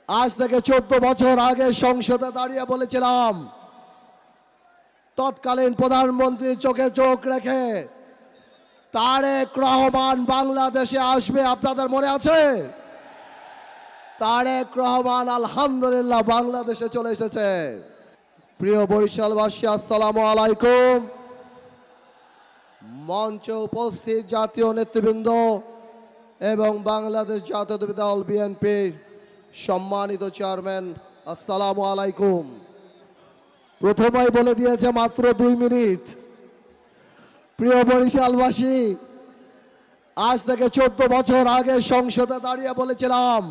আজ থেকে 14 বছর আগে সংসদে দাঁড়িয়ে বলেছিলাম, তৎকালীন প্রধানমন্ত্রীর চোখে চোখ রেখে তারেক রহমান বাংলাদেশে আসবে। আপনাদের মনে আছে? তারেক রহমান আলহামদুলিল্লাহ বাংলাদেশে চলে এসেছে। প্রিয় বরিশালবাসী, আসসালামু আলাইকুম। মঞ্চে উপস্থিত জাতীয় নেতৃবৃন্দ এবং বাংলাদেশ জাতীয়তাবাদী দল বিএনপির সম্মানিত চেয়ারম্যান, আসসালামু আলাইকুম। প্রথমেই বলে দিয়েছে মাত্র 2 মিনিট। প্রিয় বরিশালবাসী, আজ থেকে 14 বছর আগে সংসদে দাঁড়িয়ে বলেছিলাম,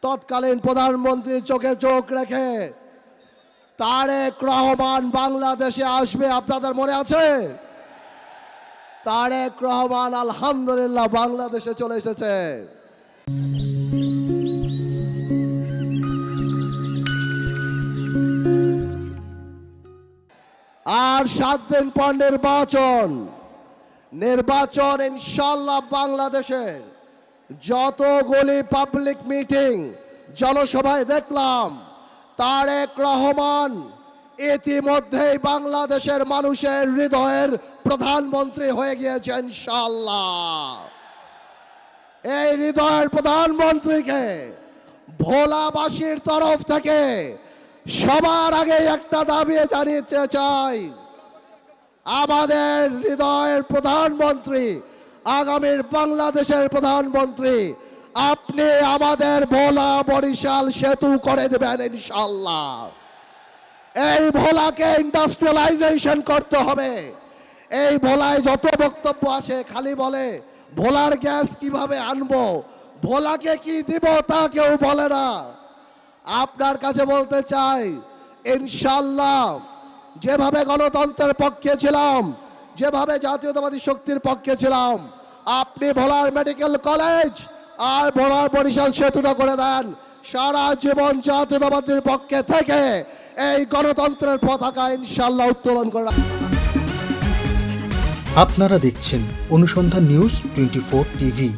তৎকালীন প্রধানমন্ত্রীর চোখে চোখ রেখে তারেক রহমান বাংলাদেশে আসবে। আপনাদের মনে আছে? তারেক রহমান আলহামদুলিল্লাহ বাংলাদেশে চলে এসেছে। আর 7 দিন পর নির্বাচন ইনশাআল্লাহ। বাংলাদেশের যতগুলি পাবলিক মিটিং, জনসভায় দেখলাম তারেক রহমান ইতিমধ্যেই বাংলাদেশের মানুষের হৃদয়ের প্রধানমন্ত্রী হয়ে গিয়েছে ইনশাআল্লাহ। এই হৃদয়ের প্রধানমন্ত্রীকে ভোলাবাসীর তরফ থেকে সবার আগে একটা দাবি জানিয়ে চাই, আমাদের হৃদয়ের প্রধানমন্ত্রী, আগামীর বাংলাদেশের প্রধানমন্ত্রী, আপনি আমাদের ভোলা বরিশাল সেতু করে দেবেন ইনশাআল্লাহ। এই ভোলাকে ইন্ডাস্ট্রিয়ালাইজেশন করতে হবে। এই ভোলায় যত বক্তব্য আসে খালি বলে ভোলার গ্যাস কিভাবে আনবো, ভোলাকে কি দিব তা কেউ বলে না। আপনার কাছে বলতে চাই, ইনশাআল্লাহ যেভাবে গণতন্ত্রের পক্ষে ছিলাম, যেভাবে জাতীয়তাবাদী শক্তির পক্ষে ছিলাম, আপনি ভোলার মেডিকেল কলেজ আর ভোলার বরিশাল সেতুটা করে দেন। সারা জীবন জাতীয়তাবাদীর পক্ষে থেকে এই গণতন্ত্রের পতাকা ইনশাআল্লাহ উত্তোলন করা। আপনারা দেখছেন অনুসন্ধান নিউজ 24 টিভি।